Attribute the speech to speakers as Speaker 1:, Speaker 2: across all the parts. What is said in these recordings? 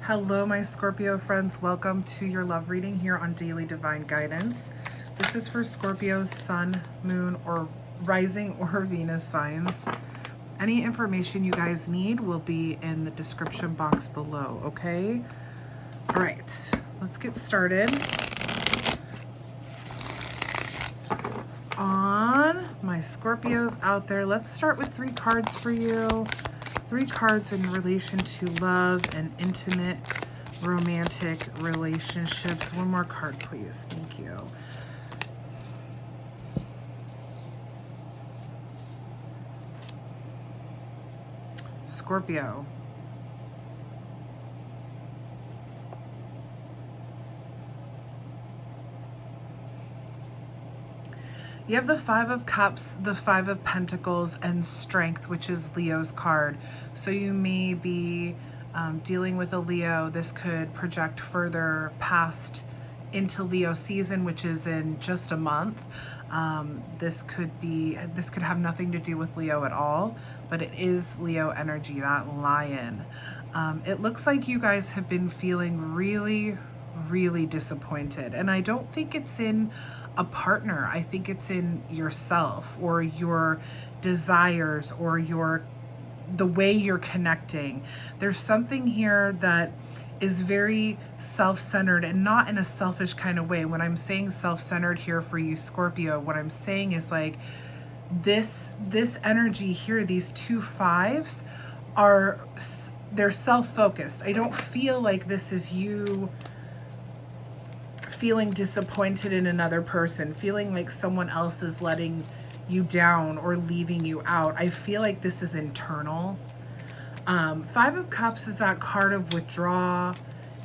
Speaker 1: Hello, my Scorpio friends. Welcome to your love reading here on Daily Divine Guidance. This is for Scorpio's sun, moon, or rising or Venus signs. Any information you guys need will be in the description box below, okay? All right, let's get started. On my Scorpios out there, let's start with 3 cards for you. 3 cards in relation to love and intimate romantic relationships. One more card, please. Thank you. Scorpio. You have the 5 of Cups, the 5 of Pentacles, and Strength, which is Leo's card. So you may be dealing with a Leo. This could project further past into Leo season, which is in just a month. This could have nothing to do with Leo at all, but it is Leo energy, that lion. It looks like you guys have been feeling really, really disappointed. And I don't think it's in a partner. I think it's in yourself or your desires or the way you're connecting. There's something here that is very self-centered and not in a selfish kind of way. When I'm saying self-centered here for you, Scorpio, what I'm saying is like this energy here, these 2 5s they're self-focused. I don't feel like this is you feeling disappointed in another person, feeling like someone else is letting you down or leaving you out. I feel like this is internal. 5 of Cups is that card of withdraw.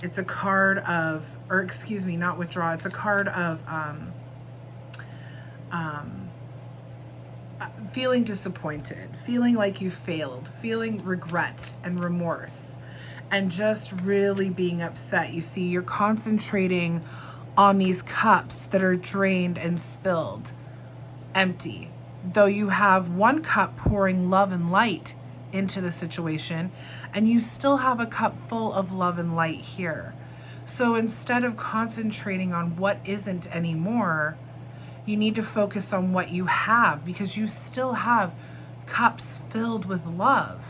Speaker 1: It's a card of, or excuse me, not withdraw. It's a card of feeling disappointed, feeling like you failed, feeling regret and remorse, and just really being upset. You see, you're concentrating on these cups that are drained and spilled, empty. Though you have 1 cup pouring love and light into the situation, and you still have a cup full of love and light here. So instead of concentrating on what isn't anymore, you need to focus on what you have, because you still have cups filled with love.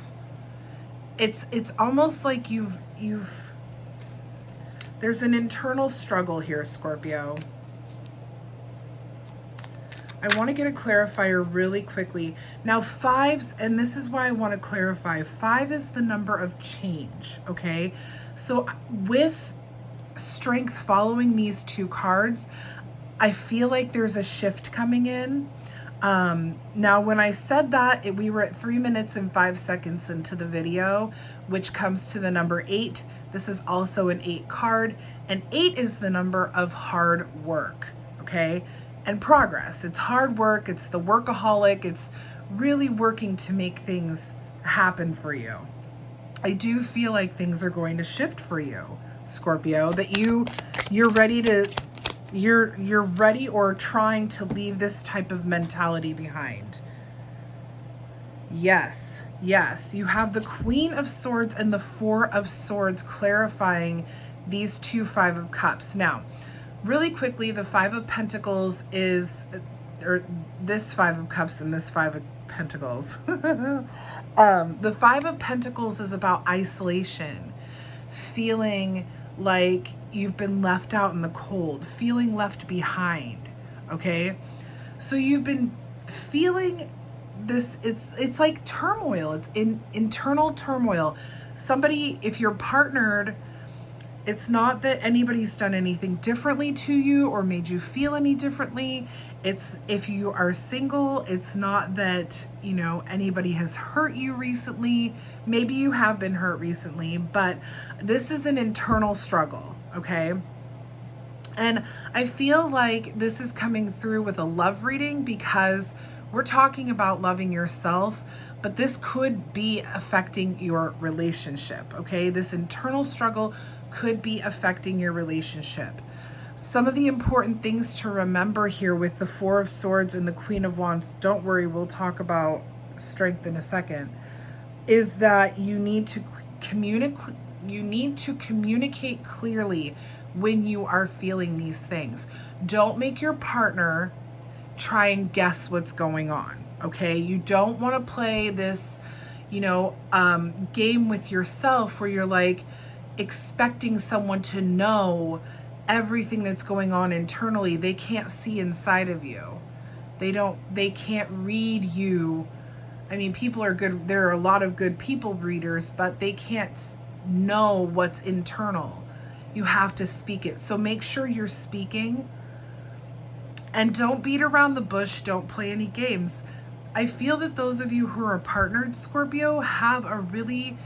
Speaker 1: It's almost like there's an internal struggle here, Scorpio. I want to get a clarifier really quickly. Now 5s, and this is why I want to clarify, 5 is the number of change, okay? So with Strength following these 2 cards, I feel like there's a shift coming in. Now when I said that, we were at 3 minutes and 5 seconds into the video, which comes to the number 8. This is also an 8 card, and 8 is the number of hard work, okay? And progress. It's hard work, it's the workaholic, it's really working to make things happen for you. I do feel like things are going to shift for you, Scorpio, that you're ready or trying to leave this type of mentality behind. Yes, you have the Queen of Swords and the 4 of Swords clarifying these 2 5 of Cups. Now, really quickly, the 5 of Pentacles is, or this 5 of Cups and this 5 of Pentacles. The 5 of Pentacles is about isolation, feeling like you've been left out in the cold, feeling left behind, okay? So you've been feeling this, it's like turmoil, it's internal turmoil. Somebody, if you're partnered, it's not that anybody's done anything differently to you or made you feel any differently. It's, if you are single, it's not that, you know, anybody has hurt you recently. Maybe you have been hurt recently, but this is an internal struggle, okay? And I feel like this is coming through with a love reading because we're talking about loving yourself, but this could be affecting your relationship, okay? This internal struggle could be affecting your relationship. Some of the important things to remember here with the 4 of Swords and the Queen of Wands, don't worry, we'll talk about Strength in a second, is that you need to You need to communicate clearly when you are feeling these things. Don't make your partner try and guess what's going on, okay? You don't want to play this, game with yourself where you're like expecting someone to know everything that's going on internally. They can't see inside of you. They can't read you. I mean, people are good. There are a lot of good people readers, but they can't know what's internal. You have to speak it. So make sure you're speaking, and don't beat around the bush. Don't play any games. I feel that those of you who are partnered, Scorpio, have a really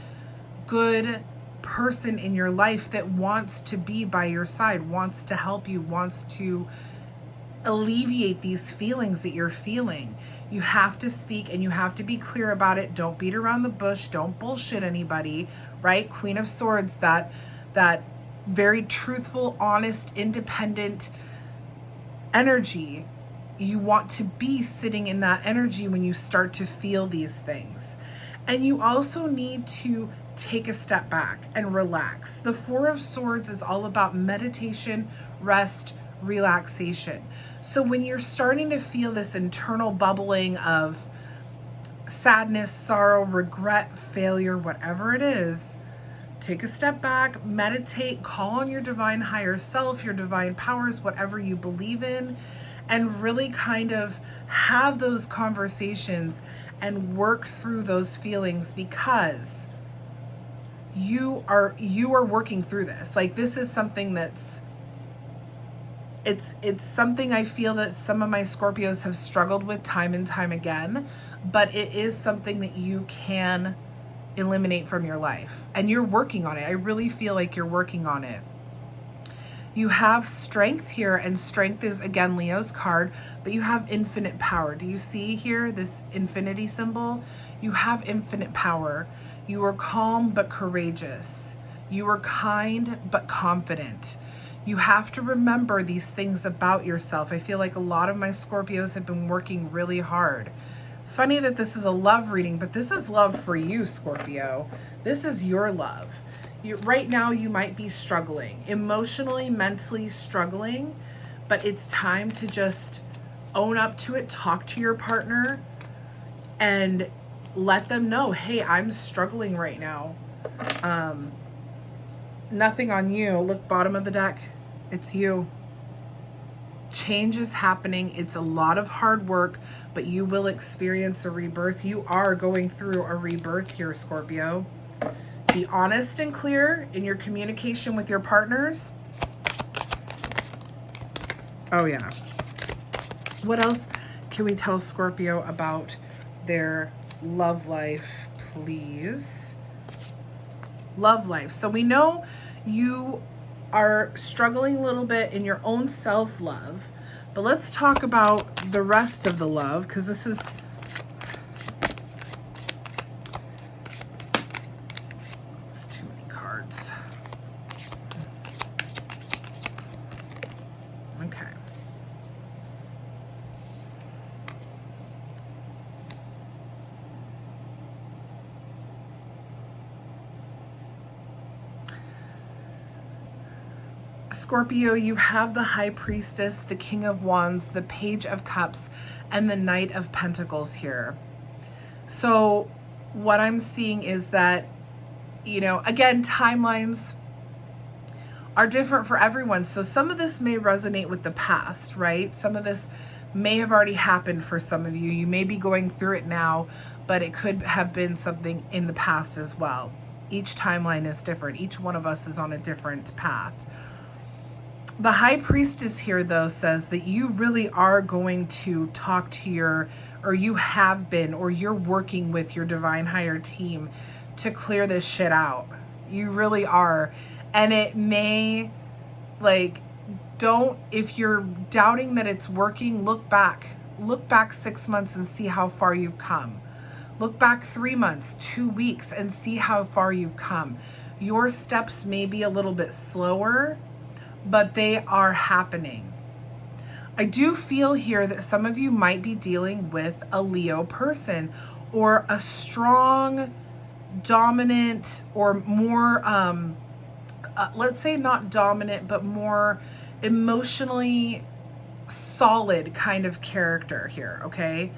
Speaker 1: good person in your life that wants to be by your side, wants to help you, wants to alleviate these feelings that you're feeling. You have to speak and you have to be clear about it. Don't beat around the bush. Don't bullshit anybody, right? Queen of Swords, that very truthful, honest, independent energy. You want to be sitting in that energy when you start to feel these things. And you also need to take a step back and relax. The Four of Swords is all about meditation, rest, relaxation. So when you're starting to feel this internal bubbling of sadness, sorrow, regret, failure, whatever it is, take a step back, meditate, call on your divine higher self, your divine powers, whatever you believe in, and really kind of have those conversations and work through those feelings, because you are working through this. Like, this is something that's it's something I feel that some of my Scorpios have struggled with time and time again, but it is something that you can eliminate from your life, and you're working on it. I really feel like you're working on it. You have strength here, and strength is, again, Leo's card, but you have infinite power. Do you see here this infinity symbol? You have infinite power. You are calm but courageous. You are kind but confident. You have to remember these things about yourself. I feel like a lot of my Scorpios have been working really hard. Funny that this is a love reading, but this is love for you, Scorpio. This is your love. Right now, you might be struggling, emotionally, mentally struggling, but it's time to just own up to it, talk to your partner, and let them know, hey, I'm struggling right now. Nothing on you. Look, bottom of the deck. It's you. Change is happening. It's a lot of hard work, but you will experience a rebirth. You are going through a rebirth here, Scorpio. Be honest and clear in your communication with your partners. Oh, yeah. What else can we tell Scorpio about their love life, please? Love life. So we know you are struggling a little bit in your own self-love, but let's talk about the rest of the love, because this is... Okay. Scorpio, you have the High Priestess, the King of Wands, the Page of Cups, and the Knight of Pentacles here. So what I'm seeing is that, again, timelines are different for everyone. So some of this may resonate with the past, right? Some of this may have already happened for some of you. You may be going through it now, but it could have been something in the past as well. Each timeline is different. Each one of us is on a different path. The High Priestess here, though, says that you really are going to talk to you have been, or you're working with your divine higher team to clear this shit out. You really are. And it may, if you're doubting that it's working, look back 6 months and see how far you've come. Look back 3 months, 2 weeks, and see how far you've come. Your steps may be a little bit slower, but they are happening. I do feel here that some of you might be dealing with a Leo person, or a strong dominant or more, let's say not dominant, but more emotionally solid kind of character here, okay?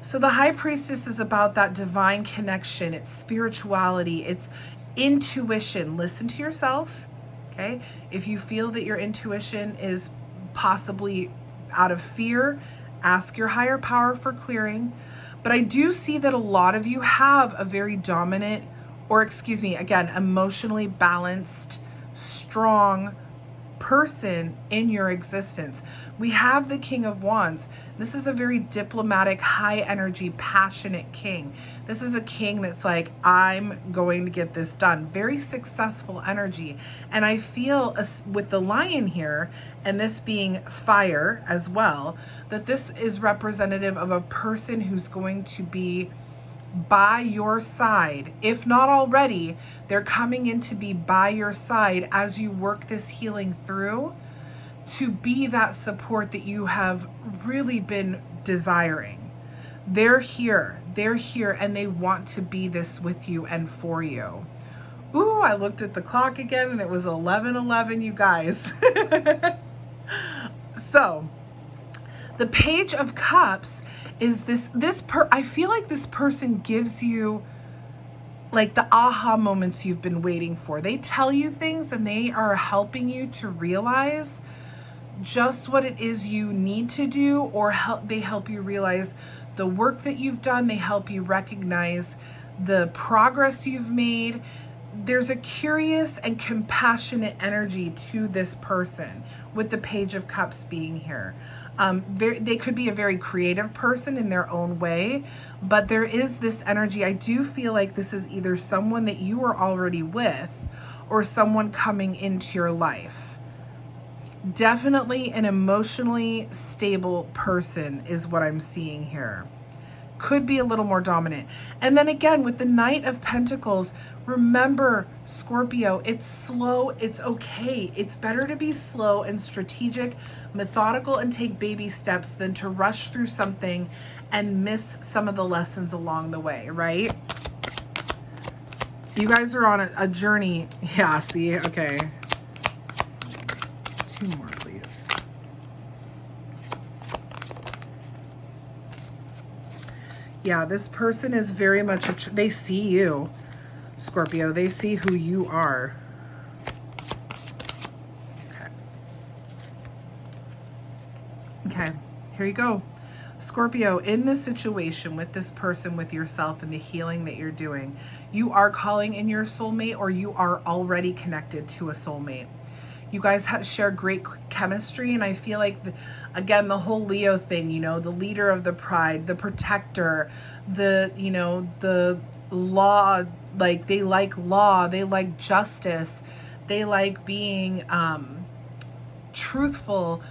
Speaker 1: So the High Priestess is about that divine connection. It's spirituality. It's intuition. Listen to yourself, okay? If you feel that your intuition is possibly out of fear, ask your higher power for clearing. But I do see that a lot of you have a very dominant, or excuse me, again, emotionally balanced, strong person in your existence. We have the King of Wands. This is a very diplomatic, high energy, passionate king. This is a king that's like, I'm going to get this done. Very successful energy. And I feel with the lion here, and this being fire as well, that this is representative of a person who's going to be by your side. If not already, they're coming in to be by your side as you work this healing through, to be that support that you have really been desiring. They're here, and they want to be this with you and for you. Ooh, I looked at the clock again and it was 11:11, you guys. So, the Page of Cups is I feel like this person gives you like the aha moments you've been waiting for. They tell you things and they are helping you to realize just what it is you need to do, or they help you realize the work that you've done. They help you recognize the progress you've made. There's a curious and compassionate energy to this person with the Page of Cups being here. They could be a very creative person in their own way, but there is this energy. I do feel like this is either someone that you are already with or someone coming into your life. Definitely an emotionally stable person is what I'm seeing here. Could be a little more dominant. And then again, with the Knight of Pentacles, remember, Scorpio, it's slow, it's okay. It's better to be slow and strategic, methodical, and take baby steps than to rush through something and miss some of the lessons along the way, right? You guys are on a journey. Yeah, see, okay. 2 more, please. Yeah, this person is very much, they see you, Scorpio. They see who you are. Okay, here you go. Scorpio, in this situation with this person, with yourself, and the healing that you're doing, you are calling in your soulmate, or you are already connected to a soulmate. You guys share great chemistry, and I feel like, again, the whole Leo thing, you know, the leader of the pride, the protector, the law, like they like law, they like justice, they like being truthful.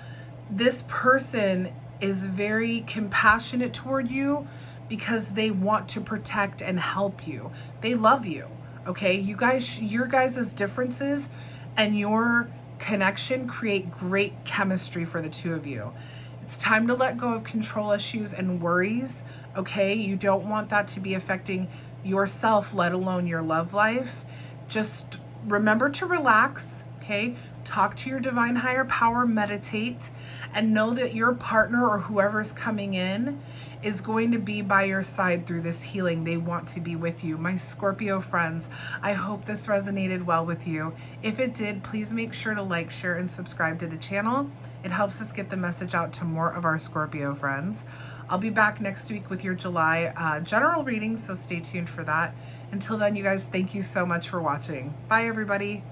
Speaker 1: This person is very compassionate toward you because they want to protect and help you. They love you, okay? You guys, your guys' differences and your connection create great chemistry for the two of you. It's time to let go of control issues and worries, okay? You don't want that to be affecting yourself, let alone your love life. Just remember to relax, okay? Talk to your divine higher power, meditate, and know that your partner or whoever's coming in is going to be by your side through this healing. They want to be with you. My Scorpio friends, I hope this resonated well with you. If it did, please make sure to like, share, and subscribe to the channel. It helps us get the message out to more of our Scorpio friends. I'll be back next week with your July general reading, so stay tuned for that. Until then, you guys, thank you so much for watching. Bye, everybody.